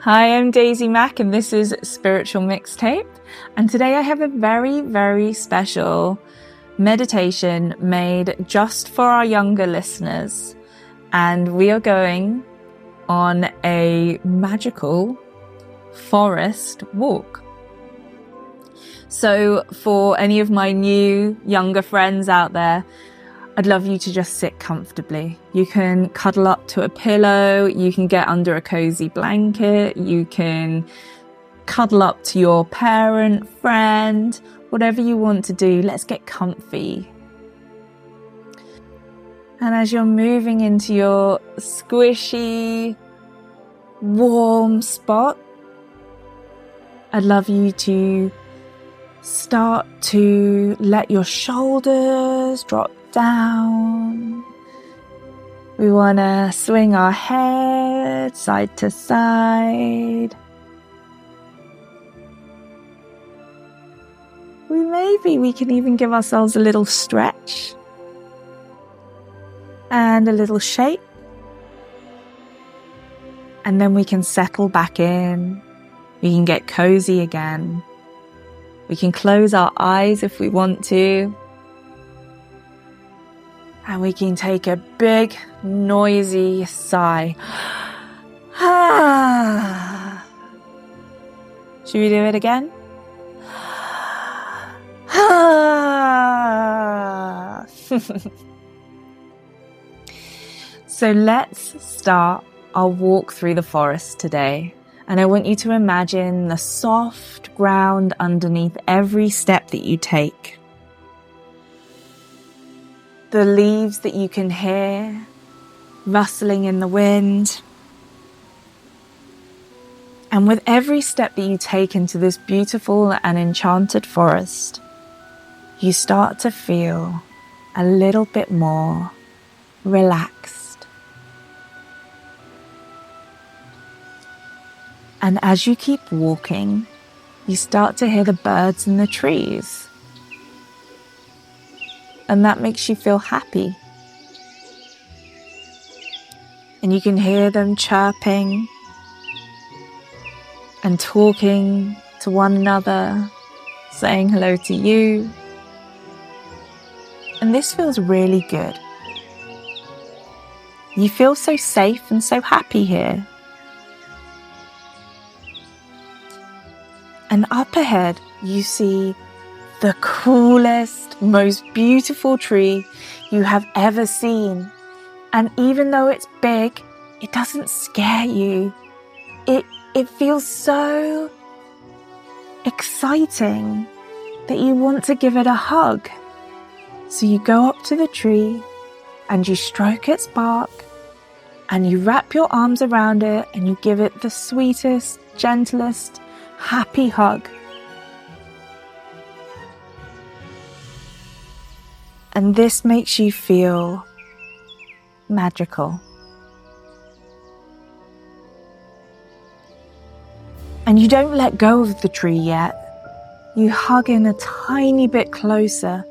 Hi, I'm Daisy Mack and this is Spiritual Mixtape. And today I have a very, very special meditation made just for our younger listeners. And we are going on a magical forest walk. So for any of my new younger friends out there, I'd love you to just sit comfortably. You can cuddle up to a pillow, you can get under a cozy blanket, you can cuddle up to your parent, friend, whatever you want to do. Let's get comfy. And as you're moving into your squishy, warm spot, I'd love you to start to let your shoulders drop down. We want to swing our head side to side. Maybe we can even give ourselves a little stretch and a little shake. And then we can settle back in. We can get cozy again. We can close our eyes if we want to. And we can take a big, noisy sigh. Should we do it again? So let's start our walk through the forest today. And I want you to imagine the soft ground underneath every step that you take. The leaves that you can hear rustling in the wind. And with every step that you take into this beautiful and enchanted forest, you start to feel a little bit more relaxed. And as you keep walking, you start to hear the birds in the trees. And that makes you feel happy. And you can hear them chirping and talking to one another, saying hello to you. And this feels really good. You feel so safe and so happy here. And up ahead, you see the coolest, most beautiful tree you have ever seen. And even though it's big, it doesn't scare you. It feels so exciting that you want to give it a hug. So you go up to the tree and you stroke its bark and you wrap your arms around it and you give it the sweetest, gentlest, happy hug. And this makes you feel magical. And you don't let go of the tree yet. You hug in a tiny bit closer.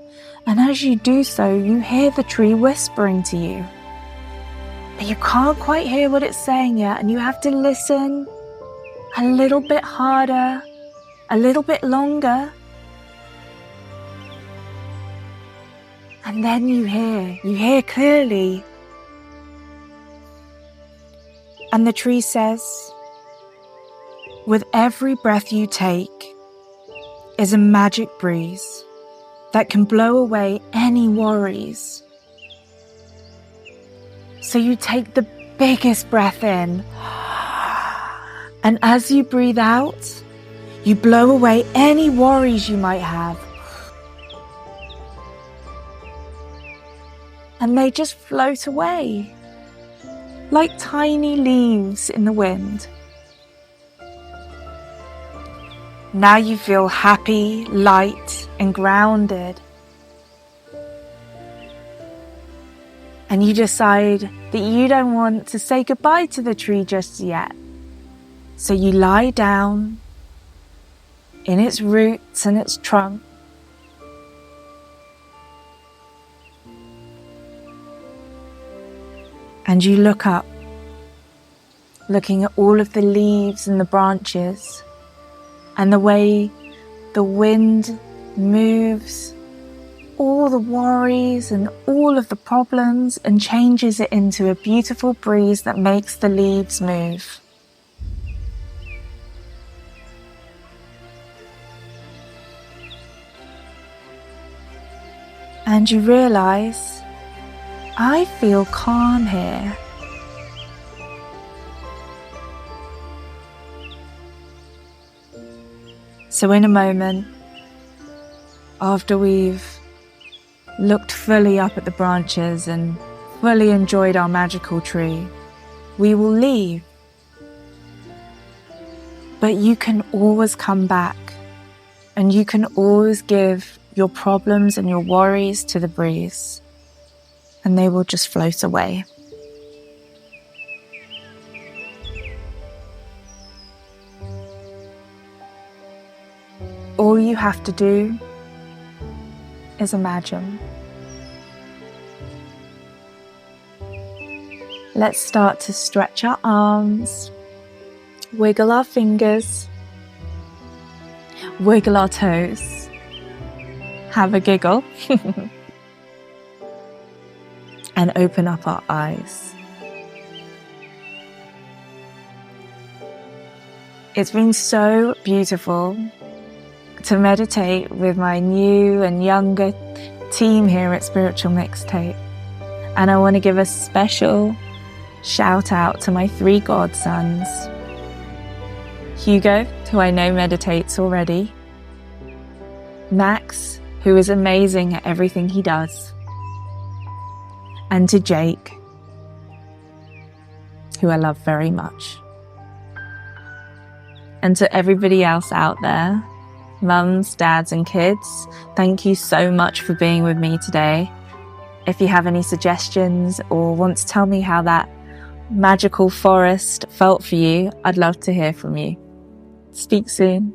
And as you do so, you hear the tree whispering to you. But you can't quite hear what it's saying yet. And you have to listen a little bit harder, a little bit longer. And then you hear clearly. And the tree says, with every breath you take is a magic breeze that can blow away any worries. So you take the biggest breath in, and as you breathe out, you blow away any worries you might have. And they just float away, like tiny leaves in the wind. Now you feel happy, light, and grounded. And you decide that you don't want to say goodbye to the tree just yet. So you lie down in its roots and its trunk. And you look up looking at all of the leaves and the branches and the way the wind moves all the worries and all of the problems and changes it into a beautiful breeze that makes the leaves move. And you realize, I feel calm here. So in a moment, after we've looked fully up at the branches and fully enjoyed our magical tree, we will leave. But you can always come back, and you can always give your problems and your worries to the breeze, and they will just float away. All you have to do is imagine. Let's start to stretch our arms, wiggle our fingers, wiggle our toes, have a giggle, and open up our eyes. It's been so beautiful to meditate with my new and younger team here at Spiritual Mixtape. And I want to give a special shout out to my 3 godsons. Hugo, who I know meditates already. Max, who is amazing at everything he does. And to Jake, who I love very much. And to everybody else out there, mums, dads, and kids, thank you so much for being with me today. If you have any suggestions or want to tell me how that magical forest felt for you, I'd love to hear from you. Speak soon.